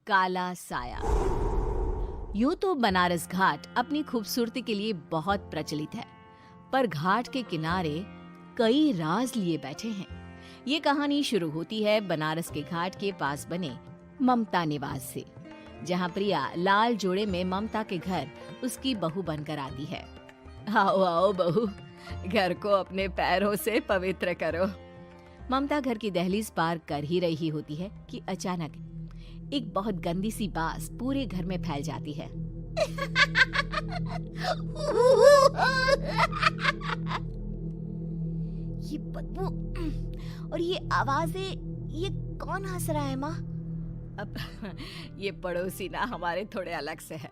काला साया। यूं तो बनारस घाट अपनी खूबसूरती के लिए बहुत प्रचलित है, पर घाट के किनारे कई राज लिए बैठे हैं। ये कहानी शुरू होती है बनारस के घाट के पास बने ममता निवास से, जहां प्रिया लाल जोड़े में ममता के घर उसकी बहू बनकर आती है। आओ आओ बहू, घर को अपने पैरों से पवित्र करो। ममता घर की दहलीज पार कर ही रही होती है कि अचानक एक बहुत गंदी सी बास पूरे घर में फैल जाती है। ये बदबू और ये आवाजें, ये कौन हंस रहा है माँ? अब ये पड़ोसी ना हमारे थोड़े अलग से है।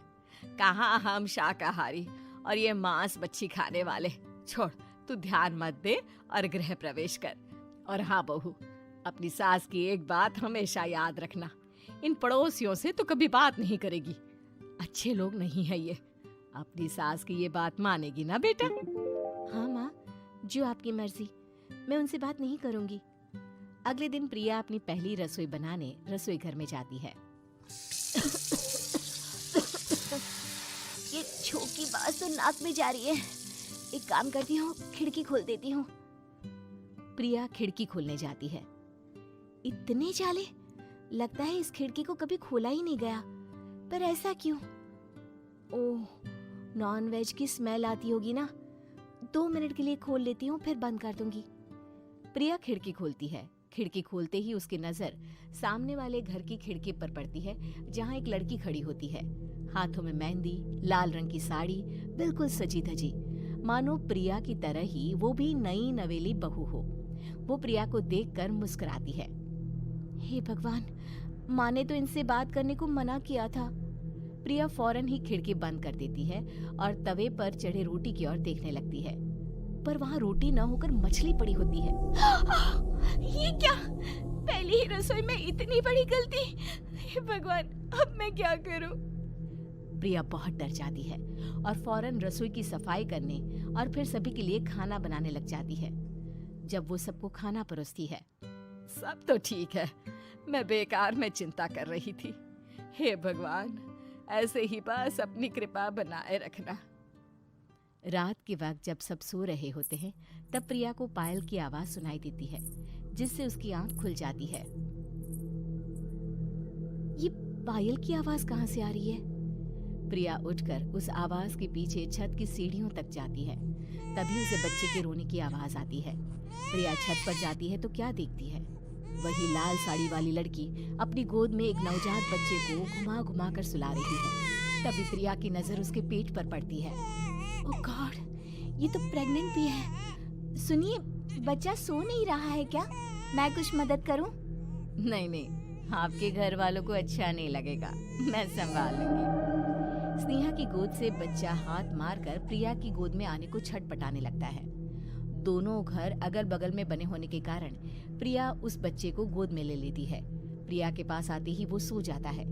कहाँ हम शाकाहारी और ये मांस मच्छी खाने वाले। छोड़, तू ध्यान मत दे और गृह प्रवेश कर। और हाँ बहू, अपनी सास की एक बात हमेशा याद रखना, इन पड़ोसियों से तो कभी बात नहीं करेगी। अच्छे लोग नहीं है ये। अपनी सास की ये बात मानेगी ना बेटा? हाँ माँ, जो आपकी मर्जी, मैं उनसे बात नहीं करूंगी। अगले दिन प्रिया अपनी पहली रसोई बनाने रसोई घर में जाती है। ये छोकी बात तो नाक में जा रही है। एक काम करती हूँ, खिड़की खोल देती हूँ। प्रिया खिड़की खोलने जाती है। इतने जाले, लगता है इस खिड़की को कभी खोला ही नहीं गया। पर ऐसा क्यों? ओह, नॉन वेज की स्मेल आती होगी ना। 2 मिनट के लिए खोल लेती हूँ, फिर बंद कर दूंगी। प्रिया खिड़की खोलती है। खिड़की खोलते ही उसकी नजर सामने वाले घर की खिड़की पर पड़ती है, जहाँ एक लड़की खड़ी होती है। हाथों में मेहंदी, लाल रंग की साड़ी, बिल्कुल सजी धजी, मानो प्रिया की तरह ही वो भी नई नवेली बहू हो। वो प्रिया को देखकर मुस्कुराती है। हे भगवान, माँ ने तो इनसे बात करने को मना किया था। प्रिया फौरन ही खिड़की बंद कर देती है और तवे पर चढ़े रोटी की ओर देखने लगती है, पर वहाँ रोटी न होकर मछली पड़ी होती है। ये क्या? पहली ही रसोई में इतनी बड़ी गलती। हे भगवान, अब मैं क्या करूं? प्रिया बहुत डर जाती है और फौरन रसोई की सफाई करने और फिर सभी के लिए खाना बनाने लग जाती है। जब वो सबको खाना परोसती है, सब तो ठीक है, मैं बेकार में चिंता कर रही थी। हे भगवान, ऐसे ही बस अपनी कृपा बनाए रखना। रात के वक्त जब सब सो रहे होते हैं, तब प्रिया को पायल की आवाज सुनाई देती है, जिससे उसकी आंख खुल जाती है। ये पायल की आवाज कहाँ से आ रही है? प्रिया उठकर उस आवाज के पीछे छत की सीढ़ियों तक जाती है। तभी उसे बच्चे के रोने की आवाज आती है। प्रिया छत पर जाती है तो क्या देखती है? वही लाल साड़ी वाली लड़की अपनी गोद में एक नवजात बच्चे को घुमा घुमा कर सुला रही है। तभी प्रिया की नजर उसके पेट पर पड़ती है। ओह गॉड, ये तो प्रेग्नेंट भी है। सुनिए, बच्चा सो नहीं रहा है क्या? मैं कुछ मदद करूं? नहीं नहीं, आपके घर वालों को अच्छा नहीं लगेगा, मैं संभाल लूंगी। स्नेहा की गोद से बच्चा हाथ मारकर प्रिया की गोद में आने को छटपटाने लगता है। दोनों घर अगल बगल में बने होने के कारण प्रिया उस बच्चे को गोद में ले लेती है। प्रिया के पास आते ही वो सो जाता है।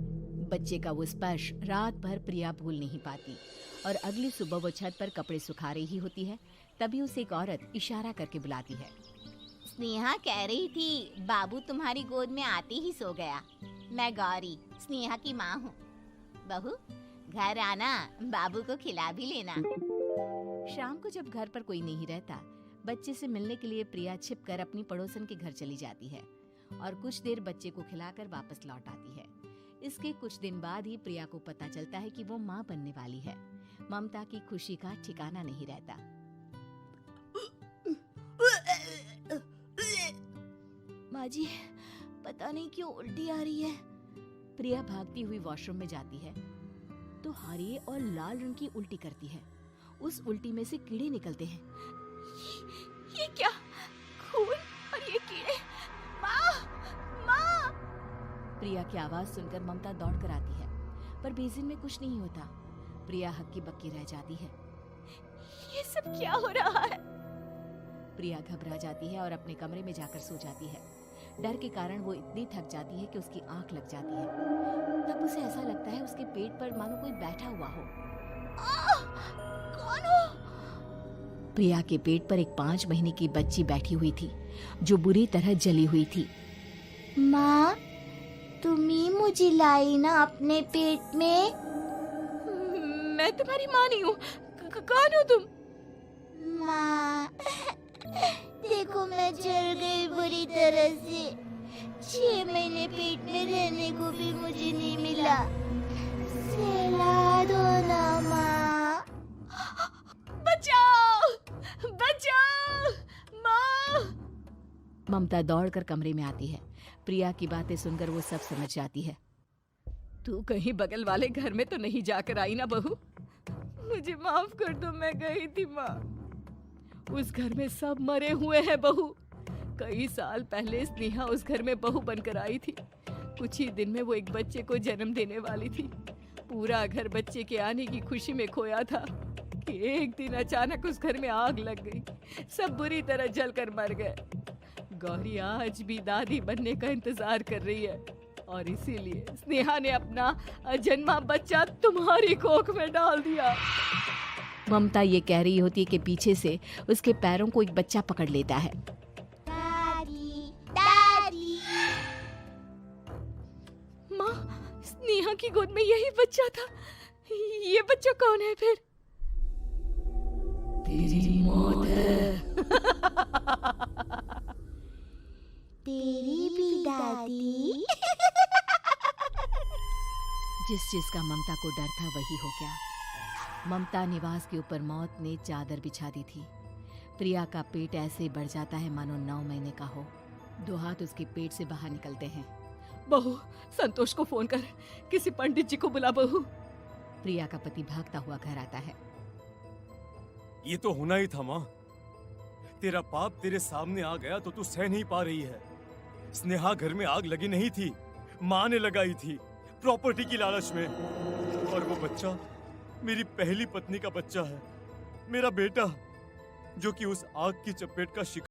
बच्चे का वो स्पर्श रात भर प्रिया भूल नहीं पाती और अगली सुबह वो छत पर कपड़े सुखा रही होती है। तभी उसे एक औरत इशारा करके बुलाती है। स्नेहा कह रही थी बाबू तुम्हारी गोद में आते ही सो गया। मैं गौरी, स्नेहा की माँ हूँ। बहू, घर आना, बाबू को खिला भी लेना। शाम को जब घर पर कोई नहीं रहता, बच्चे से मिलने के लिए प्रिया छिपकर अपनी पड़ोसन के घर चली जाती है और कुछ देर बच्चे को खिलाकर वापस लौट आती है। इसके कुछ दिन बाद ही प्रिया को पता चलता है कि वो माँ बनने वाली है। ममता की खुशी का ठिकाना नहीं रहता। माँ जी, पता नहीं क्यों उल्टी आ रही है। प्रिया भागती हुई वॉशरूम में जाती है तो हरे और लाल रंग की उल्टी करती है। उस उल्टी में से कीड़े निकलते हैं। ये क्या? खून और ये कीड़े! माँ! माँ! प्रिया की आवाज सुनकर ममता दौड़ कर आती है, पर बेसिन में कुछ नहीं होता। प्रिया हक्की बक्की रह जाती है। ये सब क्या हो रहा है? प्रिया घबरा जाती है और अपने कमरे में जाकर सो जाती है। डर के कारण वो इतनी थक जाती है कि उसकी आंख लग जाती है। तब उसे ऐसा लगता है उसके पेट पर मानो कोई बैठा हुआ हो। कौन हो? प्रिया के पेट पर एक 5 महीने की बच्ची बैठी हुई थी, जो बुरी तरह जली हुई थी। माँ, तुम ही मुझे लाई ना अपने पेट में। मैं तुम्हारी माँ नहीं हूँ। कौन हो तुम? माँ, देखो मैं जल गई बुरी तरह से। 6 महीने पेट में रहने को भी मुझे नहीं मिला। सहला दो ना माँ। बचाओ! बचाओ! माँ! ममता दौड़कर कमरे में आती है। प्रिया की बातें सुनकर वो सब समझ जाती है। तू कहीं बगल वाले घर में तो नहीं जाकर आई ना बहू? मुझे माफ कर दो, मैं गई थी माँ। उस घर में सब मरे हुए हैं बहू। कई साल पहले स्नेहा उस घर में बहू बनकर आई थी। कुछ ही दिन में वो एक बच्चे को जन्म देने वाली थी। पूरा घर बच्चे के आने की खुशी में खोया था कि एक दिन अचानक उस घर में आग लग गई। सब बुरी तरह जलकर मर गए। गौरी आज भी दादी बनने का इंतजार कर रही है और इसीलिए स्नेहा ने अपना अजन्मा बच्चा तुम्हारी कोख में डाल दिया। ममता ये कह रही होती है कि पीछे से उसके पैरों को एक बच्चा पकड़ लेता है। दादी, दादी। माँ, स्नेहा की गोद में यही बच्चा था। ये बच्चा कौन है फिर? तेरी मौत है। तेरी भी दादी। जिस चीज का ममता को डर था वही हो गया। ममता निवास के ऊपर मौत ने चादर बिछा दी थी। प्रिया का पेट ऐसे बढ़ जाता है मानो 9 महीने का हो। 2 हाथ उसके पेट से बाहर निकलते हैं। बहू, संतोष को फोन कर, किसी पंडित जी को बुला बहू। प्रिया का पति भागता हुआ घर आता है। ये तो होना ही था माँ। तेरा पाप तेरे सामने आ गया तो तू सह नहीं पा रही है। स्नेहा घर में आग लगी नहीं थी, माँ ने लगाई थी, प्रॉपर्टी की लालच में। और वो बच्चा मेरी पहली पत्नी का बच्चा है, मेरा बेटा, जो कि उस आग की चपेट का शिकार